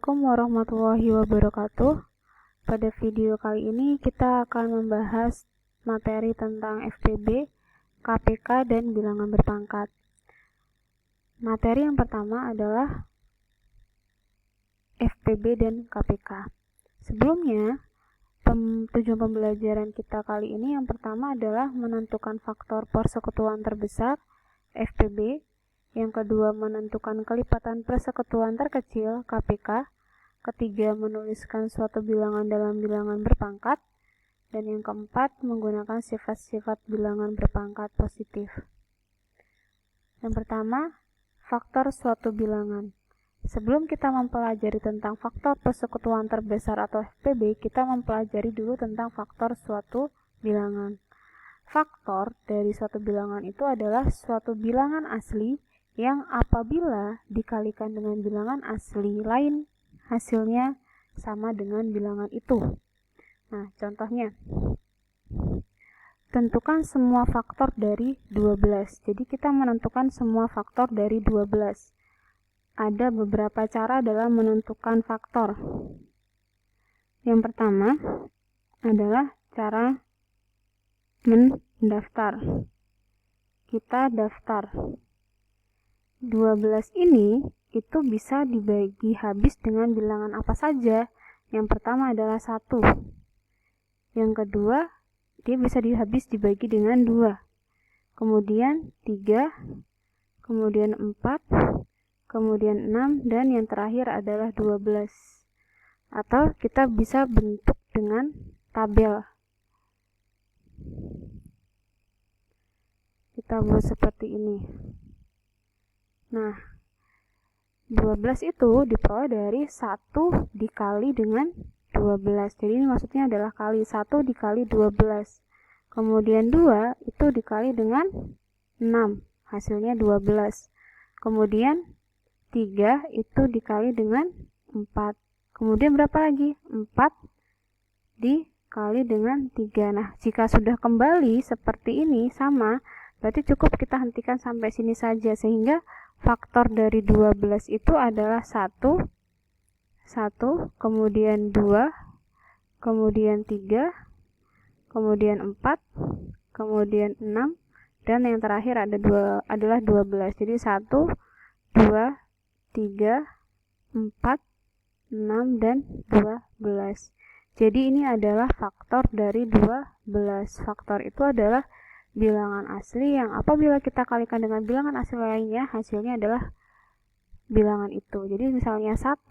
Assalamualaikum warahmatullahi wabarakatuh. Pada video kali ini kita akan membahas materi tentang FPB, KPK, dan bilangan berpangkat. Materi yang pertama adalah FPB dan KPK. Sebelumnya, tujuan pembelajaran kita kali ini yang pertama adalah menentukan faktor persekutuan terbesar, FPB. Yang kedua, menentukan kelipatan persekutuan terkecil, KPK. Ketiga, menuliskan suatu bilangan dalam bilangan berpangkat. Dan yang keempat, menggunakan sifat-sifat bilangan berpangkat positif. Yang pertama, faktor suatu bilangan. Sebelum kita mempelajari tentang faktor persekutuan terbesar atau FPB, kita mempelajari dulu tentang faktor suatu bilangan. Faktor dari suatu bilangan itu adalah suatu bilangan asli yang apabila dikalikan dengan bilangan asli lain, hasilnya sama dengan bilangan itu. Nah, contohnya, tentukan semua faktor dari 12. Jadi kita menentukan semua faktor dari 12. Ada beberapa cara dalam menentukan faktor. Yang pertama adalah cara mendaftar. Kita daftar. 12 ini itu bisa dibagi habis dengan bilangan apa saja. Yang pertama adalah 1. Yang kedua, dia bisa dibagi dengan 2. Kemudian 3, kemudian 4, kemudian 6, dan yang terakhir adalah 12. Atau kita bisa bentuk dengan tabel. Kita buat seperti ini. Nah, 12 itu diperoleh dari 1 dikali dengan 12. Jadi ini maksudnya adalah kali 1 dikali 12. Kemudian 2 itu dikali dengan 6. Hasilnya 12. Kemudian 3 itu dikali dengan 4. Kemudian berapa lagi? 4 dikali dengan 3. Nah, jika sudah kembali seperti ini sama, berarti cukup kita hentikan sampai sini saja, sehingga faktor dari 12 itu adalah 1, kemudian 2, kemudian 3, kemudian 4, kemudian 6, dan yang terakhir adalah 12. Jadi 1, 2, 3, 4, 6, dan 12. Jadi ini adalah faktor dari 12. Faktor itu adalah bilangan asli yang apabila kita kalikan dengan bilangan asli lainnya, hasilnya adalah bilangan itu. Jadi misalnya 1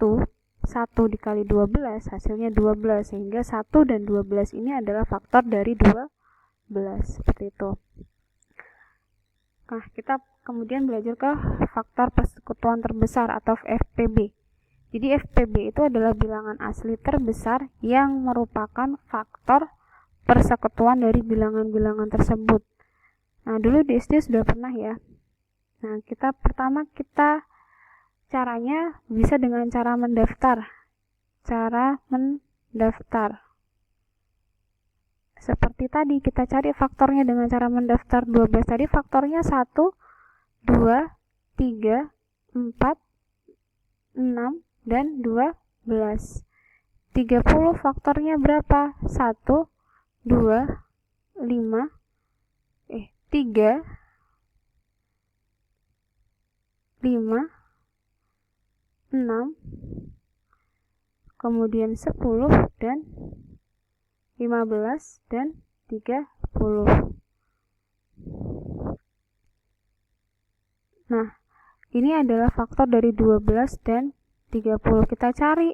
dikali 12, hasilnya 12. Sehingga 1 dan 12 ini adalah faktor dari 12. Seperti itu. Nah, kita kemudian belajar ke faktor persekutuan terbesar atau FPB. Jadi FPB itu adalah bilangan asli terbesar yang merupakan faktor persekutuan dari bilangan-bilangan tersebut. Nah, dulu di SD sudah pernah ya. Nah, pertama caranya bisa dengan cara mendaftar. Cara mendaftar. Seperti tadi, kita cari faktornya dengan cara mendaftar 12 tadi. Faktornya 1, 2, 3, 4, 6, dan 12. 30 faktornya berapa? 1, 2, 5, 3, 5, 6, kemudian 10, dan 15, dan 30. Nah, ini adalah faktor dari 12 dan 30. Kita cari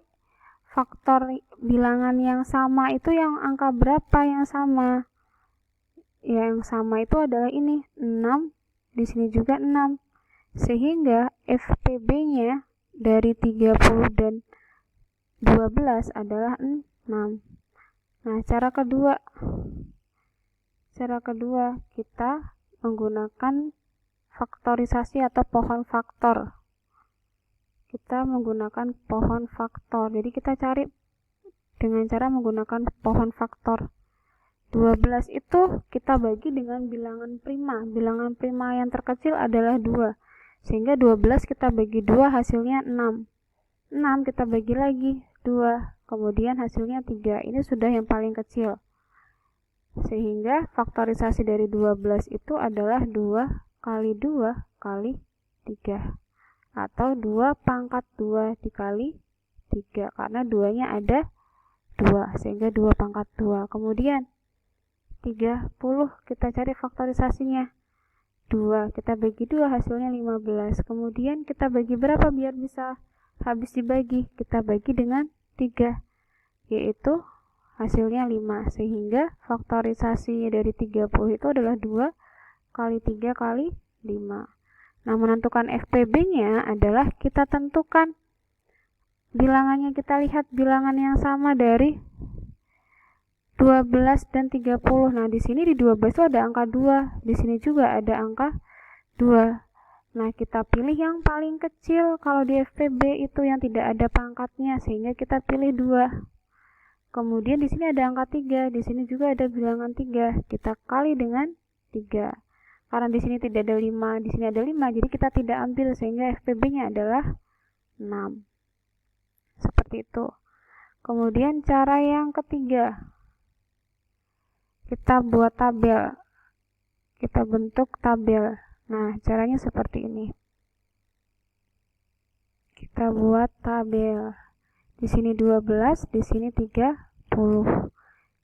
faktor bilangan yang sama itu yang angka berapa yang sama? Yang sama itu adalah ini, 6, di sini juga 6. Sehingga FPB-nya dari 30 dan 12 adalah 6. Nah, cara kedua kita menggunakan faktorisasi atau pohon faktor. Kita menggunakan pohon faktor. Jadi kita cari dengan cara menggunakan pohon faktor. 12 itu kita bagi dengan bilangan prima. Bilangan prima yang terkecil adalah 2. Sehingga 12 kita bagi 2 hasilnya 6. 6 kita bagi lagi 2, kemudian hasilnya 3. Ini sudah yang paling kecil. Sehingga faktorisasi dari 12 itu adalah 2 kali 2 kali 3. Atau 2 pangkat 2 dikali 3. Karena 2-nya ada 2. Sehingga 2 pangkat 2. Kemudian 30 kita cari faktorisasinya. 2 kita bagi 2 hasilnya 15. Kemudian kita bagi berapa biar bisa habis dibagi? Kita bagi dengan 3, yaitu hasilnya 5. Sehingga faktorisasi dari 30 itu adalah 2 kali 3 kali 5. Nah, menentukan FPB-nya adalah kita tentukan bilangannya. Kita lihat bilangan yang sama dari 12 dan 30. Nah, di sini di 12 itu ada angka 2, di sini juga ada angka 2. Nah, kita pilih yang paling kecil kalau di FPB itu yang tidak ada pangkatnya, sehingga kita pilih 2. Kemudian di sini ada angka 3, di sini juga ada bilangan 3. Kita kali dengan 3. Karena di sini tidak ada 5, di sini ada 5, jadi kita tidak ambil, sehingga FPB-nya adalah 6. Seperti itu. Kemudian cara yang ketiga, kita buat tabel. Kita bentuk tabel. Nah, caranya seperti ini. Kita buat tabel. Di sini 12, di sini 30.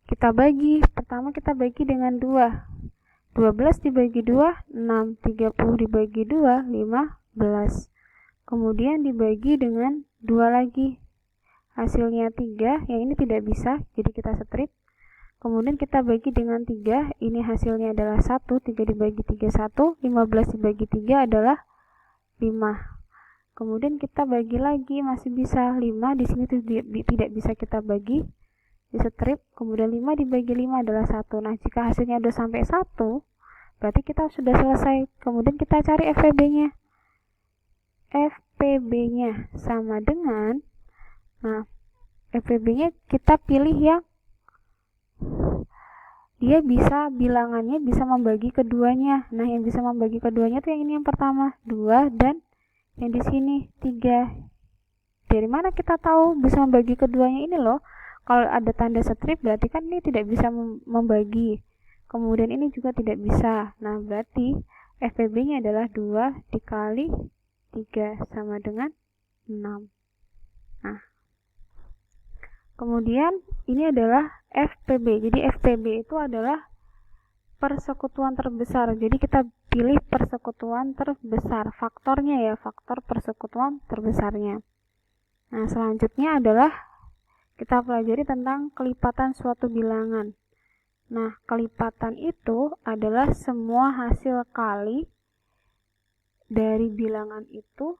Kita bagi. Pertama kita bagi dengan 2. 12 dibagi 2, 6. 30 dibagi 2, 15. Kemudian dibagi dengan 2 lagi. Hasilnya 3, yang ini tidak bisa, jadi kita strip. Kemudian kita bagi dengan 3, ini hasilnya adalah 1, 3 dibagi 3, 1, 15 dibagi 3 adalah 5. Kemudian kita bagi lagi, masih bisa 5, di sini tidak bisa kita bagi, di strip. Kemudian 5 dibagi 5 adalah 1. Nah, jika hasilnya sudah sampai 1, berarti kita sudah selesai. Kemudian kita cari FPB-nya. FPB-nya sama dengan, nah, FPB-nya kita pilih yang dia bisa bilangannya bisa membagi keduanya. Nah, yang bisa membagi keduanya itu yang ini yang pertama, 2, dan yang di sini 3. Dari mana kita tahu bisa membagi keduanya? Ini loh, kalau ada tanda strip berarti kan ini tidak bisa membagi. Kemudian ini juga tidak bisa. Nah, berarti FPB-nya adalah 2 dikali 3 sama dengan 6. Nah, kemudian ini adalah FPB. Jadi FPB itu adalah persekutuan terbesar. Jadi kita pilih persekutuan terbesar. Faktornya ya, faktor persekutuan terbesarnya. Nah, selanjutnya adalah kita pelajari tentang kelipatan suatu bilangan. Nah, kelipatan itu adalah semua hasil kali dari bilangan itu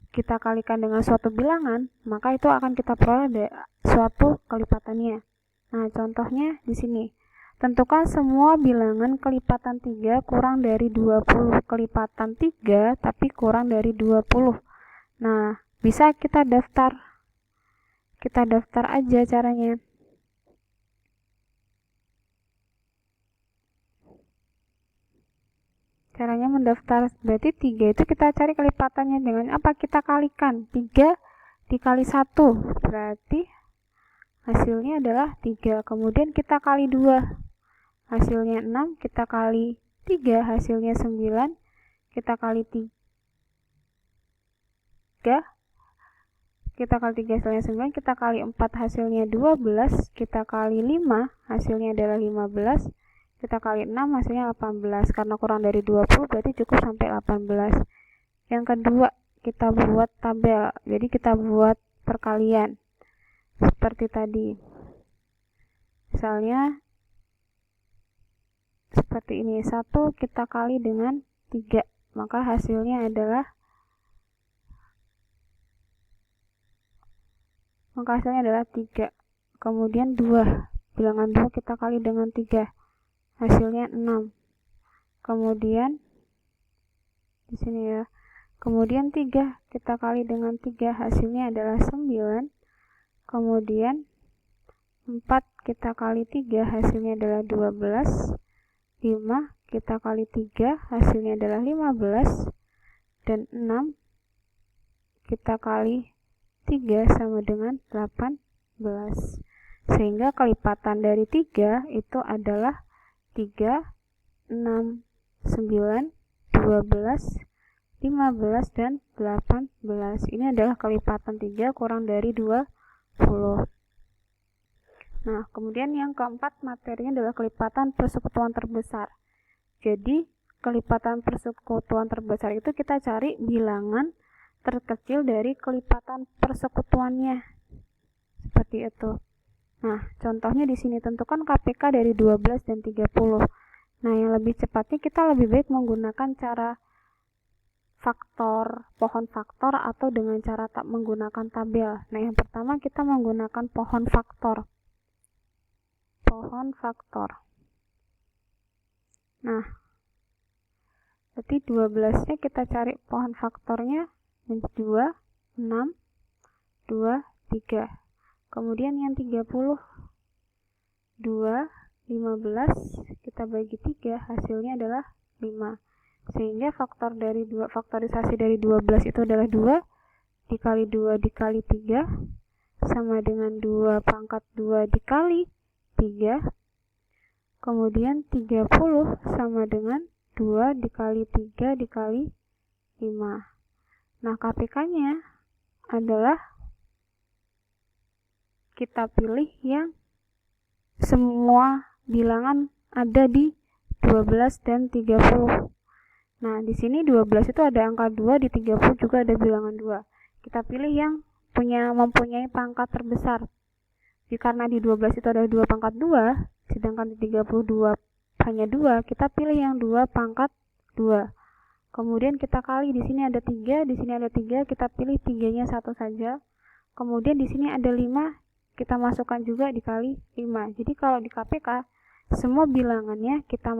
kita kalikan dengan suatu bilangan, maka itu akan kita peroleh suatu kelipatannya. Nah, contohnya di sini. Tentukan semua bilangan kelipatan 3 kurang dari 20. Kelipatan 3 tapi kurang dari 20. Nah, bisa kita daftar. Kita daftar aja caranya. Caranya mendaftar, berarti 3 itu kita cari kelipatannya dengan apa? Kita kalikan. 3 dikali 1, berarti hasilnya adalah 3. Kemudian kita kali 2, hasilnya 6. Kita kali 3, hasilnya 9. Kita kali 3, kita kali 3 hasilnya 9. Kita kali 4, hasilnya 12. Kita kali 5, hasilnya adalah 15. Kita kali 6, hasilnya 18. Karena kurang dari 20, berarti cukup sampai 18. Yang kedua, kita buat tabel. Jadi kita buat perkalian. Seperti tadi. Misalnya, seperti ini. 1 kita kali dengan 3. Maka hasilnya adalah 3. Kemudian 2. Bilangan 2 kita kali dengan 3. Hasilnya 6. Kemudian di sini ya. Kemudian 3 kita kali dengan 3, hasilnya adalah 9. Kemudian 4 kita kali 3, hasilnya adalah 12. 5 kita kali 3, hasilnya adalah 15. Dan 6 kita kali 3 sama dengan 18. Sehingga kelipatan dari 3 itu adalah 3, 6, 9, 12, 15, dan 18. Ini adalah kelipatan 3 kurang dari 20. Nah, kemudian yang keempat materinya adalah kelipatan persekutuan terbesar. Jadi, kelipatan persekutuan terbesar itu kita cari bilangan terkecil dari kelipatan persekutuannya. Seperti itu. Nah, contohnya di sini tentukan KPK dari 12 dan 30. Nah, yang lebih cepatnya kita lebih baik menggunakan cara pohon faktor atau dengan cara tak menggunakan tabel. Nah, yang pertama kita menggunakan pohon faktor. Nah, berarti 12-nya kita cari pohon faktornya 2, 6, 2, 3. Kemudian yang 30, 2, 15, kita bagi 3, hasilnya adalah 5. Sehingga faktorisasi dari 12 itu adalah 2 dikali 2 dikali 3 sama dengan 2 pangkat 2 dikali 3. Kemudian 30 sama dengan 2 dikali 3 dikali 5. Nah, KPK-nya adalah kita pilih yang semua bilangan ada di 12 dan 30. Nah, di sini 12 itu ada angka 2, di 30 juga ada bilangan 2. Kita pilih yang mempunyai pangkat terbesar. Jadi karena di 12 itu ada 2 pangkat 2, sedangkan di 32 hanya 2, kita pilih yang 2 pangkat 2. Kemudian kita kali, di sini ada 3, di sini ada 3, kita pilih 3-nya 1 saja. Kemudian di sini ada 5, kita masukkan juga dikali 5. Jadi kalau di KPK, semua bilangannya kita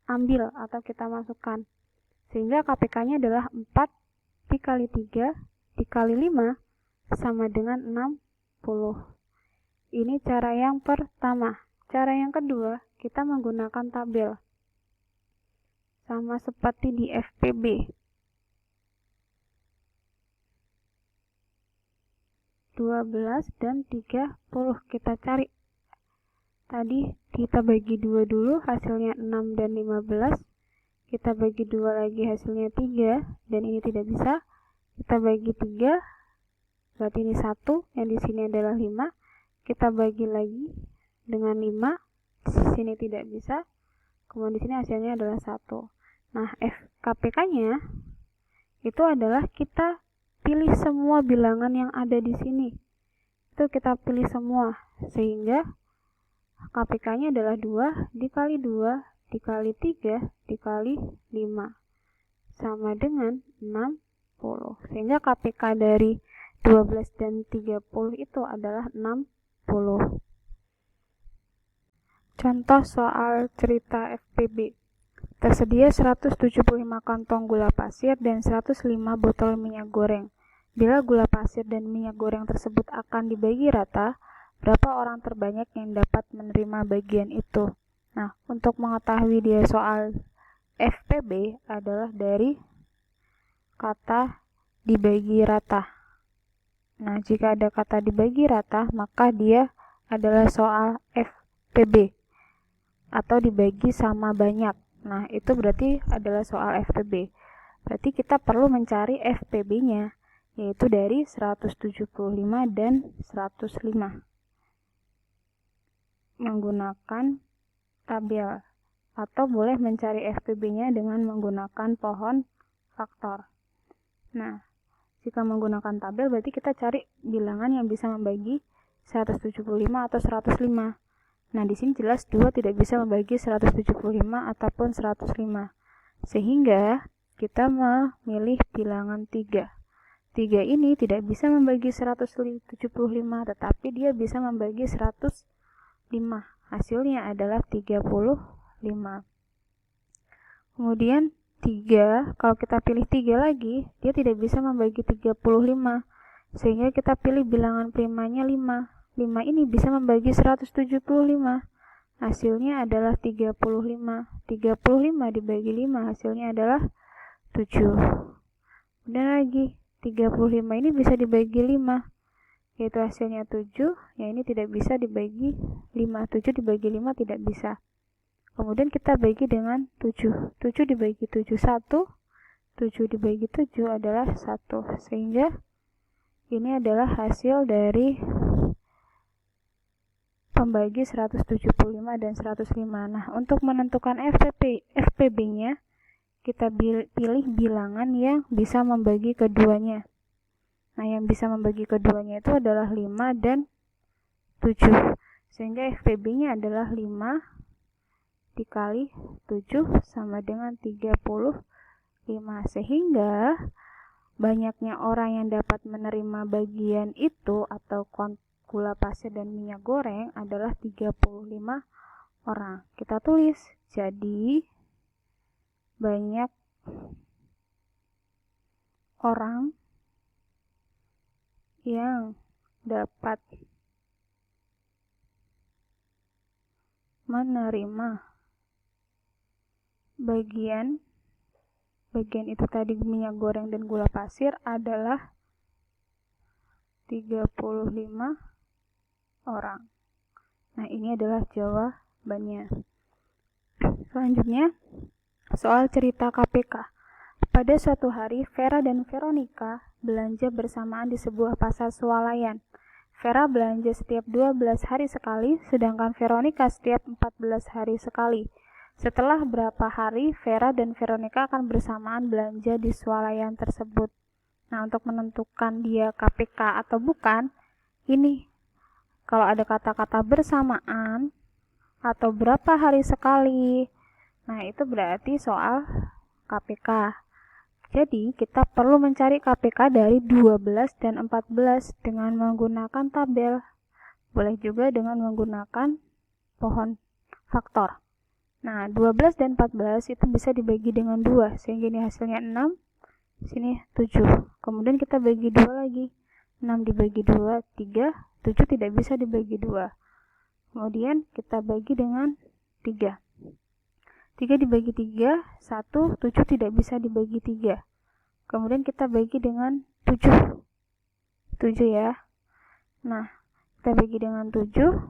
ambil atau kita masukkan. Sehingga KPK-nya adalah 4 dikali 3 dikali 5 sama dengan 60. Ini cara yang pertama. Cara yang kedua, kita menggunakan tabel. Sama seperti di FPB. 12 dan 30 kita cari. Tadi kita bagi 2 dulu, hasilnya 6 dan 15. Kita bagi 2 lagi, hasilnya 3, dan ini tidak bisa. Kita bagi 3, berarti ini 1, yang di sini adalah 5. Kita bagi lagi dengan 5, di sini tidak bisa. Kemudian di sini hasilnya adalah 1. Nah, KPK-nya itu adalah kita pilih semua bilangan yang ada di sini. Itu kita pilih semua, sehingga KPK-nya adalah 2 dikali 2 dikali 3 dikali 5 sama dengan 60. Sehingga KPK dari 12 dan 30 itu adalah 60. Contoh soal cerita FPB. Tersedia 175 kantong gula pasir dan 105 botol minyak goreng. Bila gula pasir dan minyak goreng tersebut akan dibagi rata, berapa orang terbanyak yang dapat menerima bagian itu? Nah, untuk mengetahui dia soal FPB adalah dari kata dibagi rata. Nah, jika ada kata dibagi rata, maka dia adalah soal FPB atau dibagi sama banyak. Nah, itu berarti adalah soal FPB. Berarti kita perlu mencari FPB-nya, yaitu dari 175 dan 105. Menggunakan tabel. Atau boleh mencari FPB-nya dengan menggunakan pohon faktor. Nah, jika menggunakan tabel berarti kita cari bilangan yang bisa membagi 175 atau 105. Nah, di sini jelas 2 tidak bisa membagi 175 ataupun 105. Sehingga kita memilih bilangan 3. 3 ini tidak bisa membagi 175, tetapi dia bisa membagi 105. Hasilnya adalah 35. Kemudian 3, kalau kita pilih 3 lagi, dia tidak bisa membagi 35. Sehingga kita pilih bilangan primanya 5. 5 ini bisa membagi 175. Hasilnya adalah 35. 35 dibagi 5 hasilnya adalah 7. Kemudian lagi 35 ini bisa dibagi 5, yaitu hasilnya 7, ya ini tidak bisa dibagi 5, 7 dibagi 5 tidak bisa. Kemudian kita bagi dengan 7, 7 dibagi 7, 1, 7 dibagi 7 adalah 1, sehingga ini adalah hasil dari pembagi 175 dan 105. Nah, untuk menentukan FPB-nya, kita pilih bilangan yang bisa membagi keduanya. Nah, yang bisa membagi keduanya itu adalah 5 dan 7. Sehingga FPB-nya adalah 5 dikali 7 sama dengan 35. Sehingga banyaknya orang yang dapat menerima bagian itu atau gula pasir dan minyak goreng adalah 35 orang. Kita tulis, jadi banyak orang yang dapat menerima bagian itu tadi minyak goreng dan gula pasir adalah 35 orang. Nah, ini adalah jawabannya. Selanjutnya, soal cerita KPK. Pada suatu hari, Vera dan Veronica belanja bersamaan di sebuah pasar swalayan. Vera belanja setiap 12 hari sekali, sedangkan Veronica setiap 14 hari sekali. Setelah berapa hari, Vera dan Veronica akan bersamaan belanja di swalayan tersebut. Nah, untuk menentukan dia KPK atau bukan, ini kalau ada kata-kata bersamaan atau berapa hari sekali, nah itu berarti soal KPK. Jadi kita perlu mencari KPK dari 12 dan 14 dengan menggunakan tabel. Boleh juga dengan menggunakan pohon faktor. Nah, 12 dan 14 itu bisa dibagi dengan 2, sehingga ini hasilnya 6, sini 7. Kemudian kita bagi 2 lagi. 6 dibagi 2, 3, 7 tidak bisa dibagi 2. Kemudian kita bagi dengan 3. 3 dibagi 3, 1, 7 tidak bisa dibagi 3. Kemudian kita bagi dengan 7. 7 ya. Nah, kita bagi dengan 7.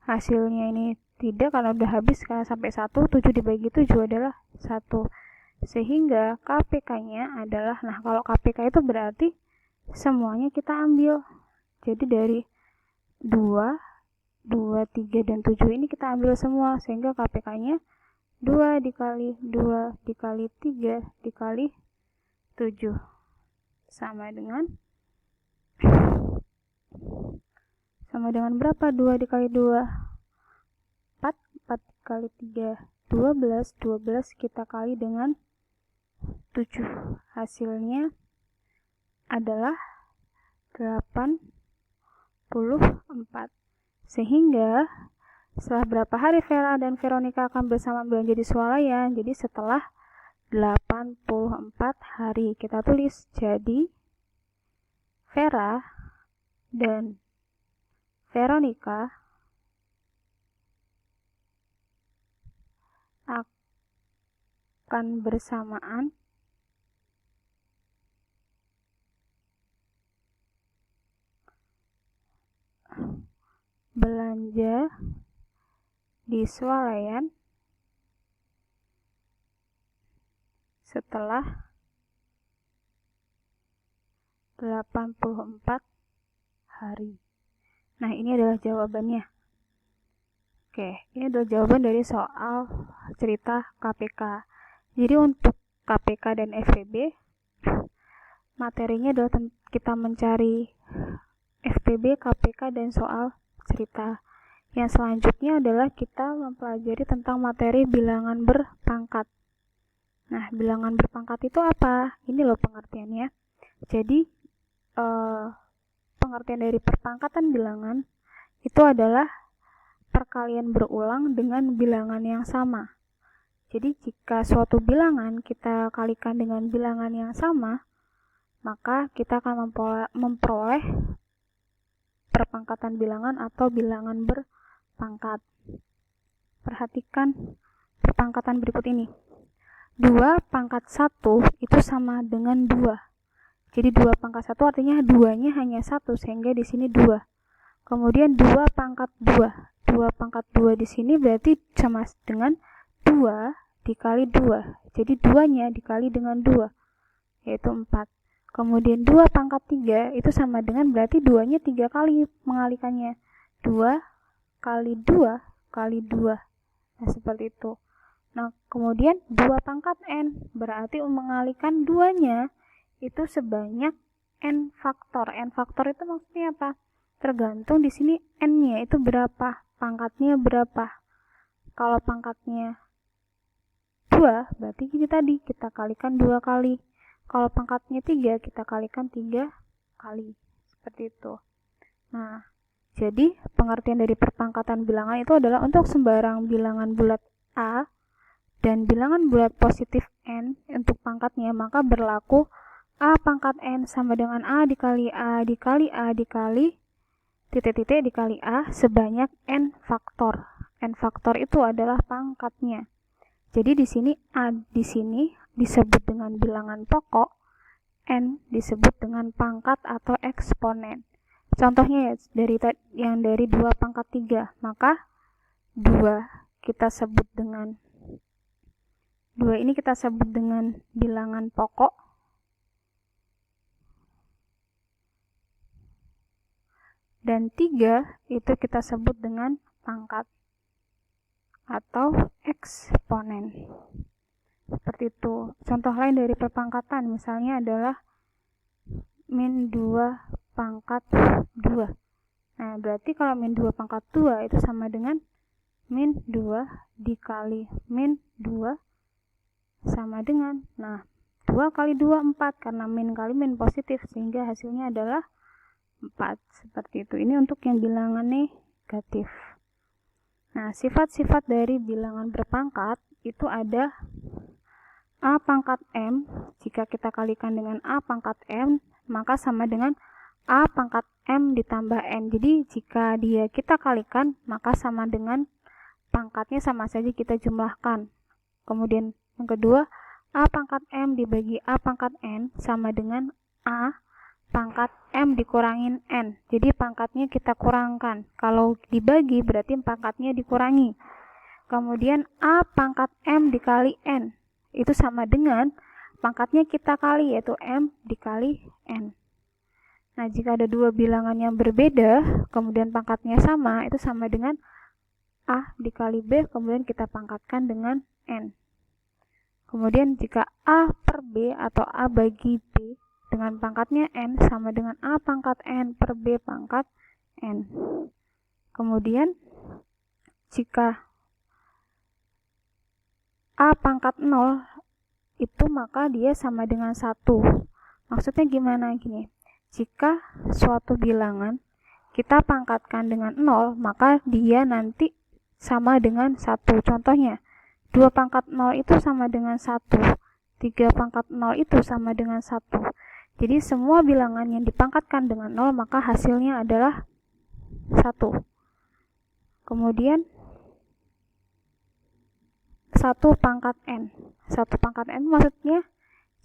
Hasilnya ini tidak, karena udah habis, karena sampai 1, 7 dibagi 7 adalah 1. Sehingga KPK-nya adalah, nah kalau KPK itu berarti semuanya kita ambil. Jadi dari 2, 3, dan 7 ini kita ambil semua, sehingga KPK-nya 2 dikali 2 dikali 3 dikali 7 sama dengan berapa? 2 dikali 2 4, 4 dikali 3 12, 12 kita kali dengan 7, hasilnya adalah 84. Sehingga setelah berapa hari Vera dan Veronica akan bersama belanja di swalayan? Jadi setelah 84 hari. Kita tulis, jadi Vera dan Veronica akan bersamaan belanja di swalayan setelah 84 hari. Nah, ini adalah jawabannya. Oke, ini adalah jawaban dari soal cerita KPK. Jadi untuk KPK dan FPB, materinya adalah kita mencari FPB, KPK, dan soal cerita. Yang selanjutnya adalah kita mempelajari tentang materi bilangan berpangkat. Nah, bilangan berpangkat itu apa? Ini loh pengertiannya. Jadi, pengertian dari perpangkatan bilangan itu adalah perkalian berulang dengan bilangan yang sama. Jadi, jika suatu bilangan kita kalikan dengan bilangan yang sama, maka kita akan memperoleh perpangkatan bilangan atau bilangan berpangkat. Perhatikan perpangkatan berikut ini. 2 pangkat 1 itu sama dengan 2. Jadi 2 pangkat 1 artinya 2-nya hanya 1, sehingga di sini 2. Kemudian 2 pangkat 2. 2 pangkat 2 di sini berarti sama dengan 2 dikali 2. Jadi 2-nya dikali dengan 2, yaitu 4. Kemudian 2 pangkat 3 itu sama dengan berarti 2-nya 3 kali mengalikannya. 2 kali 2 kali 2. Nah, seperti itu. Nah, kemudian 2 pangkat n berarti mengalikan 2-nya itu sebanyak n faktor. N faktor itu maksudnya apa? Tergantung di sini n-nya itu berapa, pangkatnya berapa. Kalau pangkatnya 2, berarti ini tadi kita kalikan 2 kali. Kalau pangkatnya 3, kita kalikan 3 kali. Seperti itu. Nah, jadi pengertian dari perpangkatan bilangan itu adalah untuk sembarang bilangan bulat A dan bilangan bulat positif n untuk pangkatnya, maka berlaku A pangkat n sama dengan A dikali A dikali A dikali titik-titik dikali A sebanyak n faktor. N faktor itu adalah pangkatnya. Jadi di sini A di sini disebut dengan bilangan pokok, n disebut dengan pangkat atau eksponen. Contohnya ya, dari 2 pangkat 3, maka 2 kita sebut dengan 2 ini kita sebut dengan bilangan pokok. Dan 3 itu kita sebut dengan pangkat atau eksponen. Seperti itu. Contoh lain dari perpangkatan misalnya adalah min 2 pangkat 2. Nah, berarti kalau min 2 pangkat 2 itu sama dengan min 2 dikali min 2 sama dengan, nah, 2 kali 2 4, karena min kali min positif, sehingga hasilnya adalah 4. Seperti itu. Ini untuk yang bilangan negatif. Nah, sifat-sifat dari bilangan berpangkat itu ada A pangkat M. Jika kita kalikan dengan A pangkat M, maka sama dengan A pangkat M ditambah N. Jadi, jika dia kita kalikan, maka sama dengan pangkatnya sama saja kita jumlahkan. Kemudian, yang kedua, A pangkat M dibagi A pangkat N sama dengan A pangkat M dikurangin N. Jadi pangkatnya kita kurangkan. Kalau dibagi berarti pangkatnya dikurangi. Kemudian A pangkat M dikali N. Itu sama dengan pangkatnya kita kali, yaitu M dikali N. Nah, jika ada dua bilangan yang berbeda, kemudian pangkatnya sama, itu sama dengan A dikali B, kemudian kita pangkatkan dengan N. Kemudian jika A per B atau A bagi B dengan pangkatnya N sama dengan A pangkat N per B pangkat N. Kemudian jika A pangkat 0 itu maka dia sama dengan 1. Maksudnya gimana gini? Jika suatu bilangan kita pangkatkan dengan 0, maka dia nanti sama dengan 1. Contohnya, 2 pangkat 0 itu sama dengan 1. 3 pangkat 0 itu sama dengan 1. Jadi semua bilangan yang dipangkatkan dengan 0 maka hasilnya adalah 1. Kemudian 1 pangkat N. 1 pangkat N maksudnya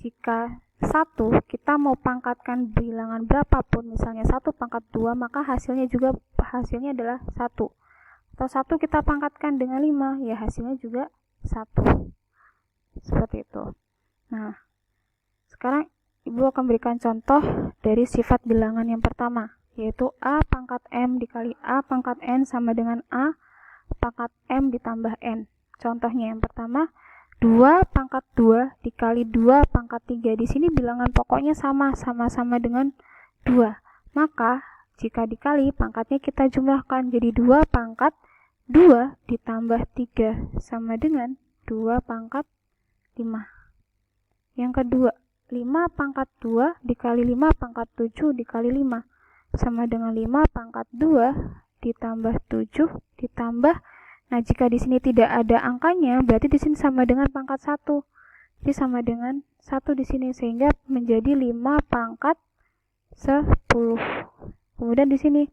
jika 1 kita mau pangkatkan bilangan berapapun, misalnya 1 pangkat 2, maka hasilnya adalah 1. Atau 1 kita pangkatkan dengan 5, ya hasilnya juga 1. Seperti itu. Nah, sekarang Ibu akan berikan contoh dari sifat bilangan yang pertama, yaitu A pangkat M dikali A pangkat N sama dengan A pangkat M ditambah N. Contohnya yang pertama, 2 pangkat 2 dikali 2 pangkat 3. Di sini bilangan pokoknya sama-sama dengan 2. Maka, jika dikali, pangkatnya kita jumlahkan. Jadi 2 pangkat 2 ditambah 3 sama dengan 2 pangkat 5. Yang kedua, 5 pangkat 2 dikali 5 pangkat 7 dikali 5 sama dengan 5 pangkat 2 ditambah 7 ditambah, nah jika di sini tidak ada angkanya berarti di sini sama dengan pangkat 1. Jadi sama dengan 1 di sini sehingga menjadi 5 pangkat 10. Kemudian di sini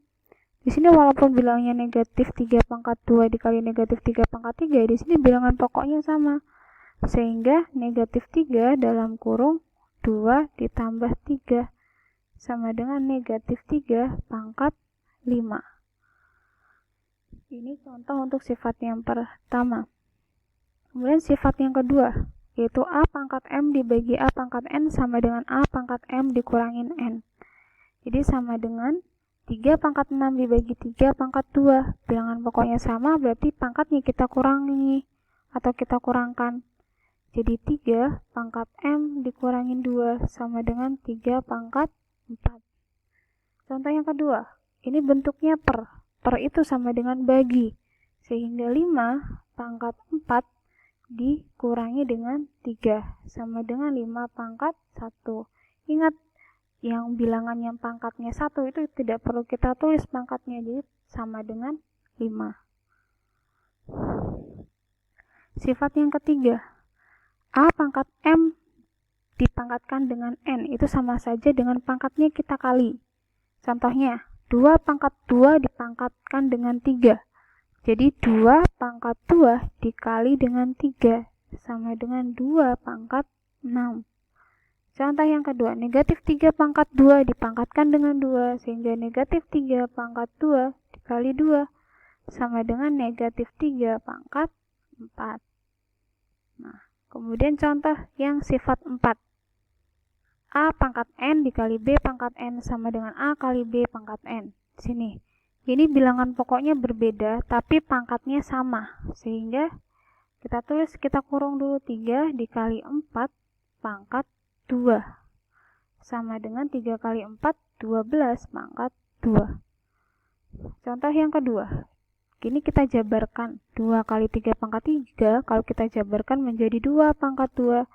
walaupun bilangnya negatif 3 pangkat 2 dikali negatif 3 pangkat 3, di sini bilangan pokoknya sama. Sehingga negatif 3 dalam kurung 2 ditambah 3 sama dengan negatif 3 pangkat 5. Ini contoh untuk sifat yang pertama. Kemudian sifat yang kedua, yaitu A pangkat M dibagi A pangkat N sama dengan A pangkat M dikurangin N. Jadi sama dengan 3 pangkat 6 dibagi 3 pangkat 2. Bilangan pokoknya sama, berarti pangkatnya kita kurangi atau kita kurangkan. Jadi 3 pangkat M dikurangin 2 sama dengan 3 pangkat 4. Contoh yang kedua, ini bentuknya per. Per itu sama dengan bagi. Sehingga 5 pangkat 4 dikurangi dengan 3 sama dengan 5 pangkat 1. Ingat, yang bilangan yang pangkatnya 1 itu tidak perlu kita tulis pangkatnya, jadi sama dengan 5. Sifat yang ketiga, A pangkat M dipangkatkan dengan N, itu sama saja dengan pangkatnya kita kali. Contohnya, 2 pangkat 2 dipangkatkan dengan 3. Jadi 2 pangkat 2 dikali dengan 3 sama dengan 2 pangkat 6. Contoh yang kedua, negatif 3 pangkat 2 dipangkatkan dengan 2 sehingga negatif 3 pangkat 2 dikali 2 sama dengan negatif 3 pangkat 4. Nah, kemudian contoh yang sifat 4. A pangkat N dikali B pangkat N sama dengan A kali B pangkat N. Sini. Ini bilangan pokoknya berbeda, tapi pangkatnya sama. Sehingga kita tulis, kita kurung dulu 3 dikali 4 pangkat 2. Sama dengan 3 kali 4, 12 pangkat 2. Contoh yang kedua. Kini kita jabarkan. 2 kali 3 pangkat 3, kalau kita jabarkan menjadi 2 pangkat 2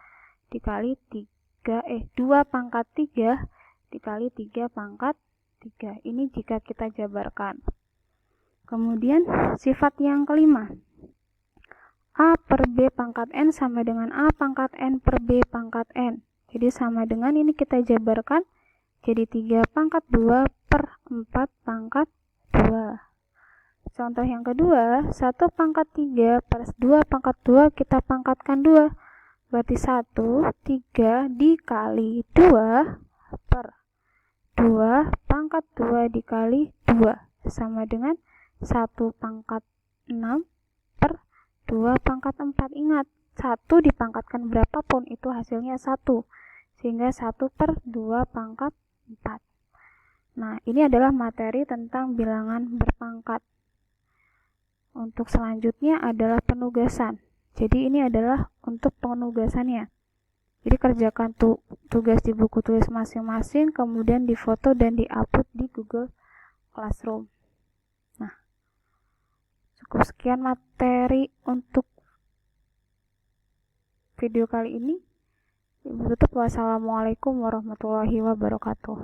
dikali 2 pangkat 3 dikali 3 pangkat 3. Ini jika kita jabarkan. Kemudian sifat yang kelima. A per B pangkat N sama dengan A pangkat N per B pangkat N. Jadi sama dengan ini kita jabarkan jadi 3 pangkat 2 per 4 pangkat 2. Contoh yang kedua, 1 pangkat 3 per 2 pangkat 2 kita pangkatkan 2. Berarti 1, 3 dikali 2 per 2 pangkat 2 dikali 2 sama dengan 1 pangkat 6 per 2 pangkat 4. Ingat, 1 dipangkatkan berapapun itu hasilnya 1. Sehingga 1 per 2 pangkat 4. Nah, ini adalah materi tentang bilangan berpangkat. Untuk selanjutnya adalah penugasan. Jadi ini adalah untuk penugasannya. Jadi kerjakan tugas di buku tulis masing-masing, kemudian difoto dan diupload di Google Classroom. Nah, cukup sekian materi untuk video kali ini. Ibu tutup, wassalamualaikum warahmatullahi wabarakatuh.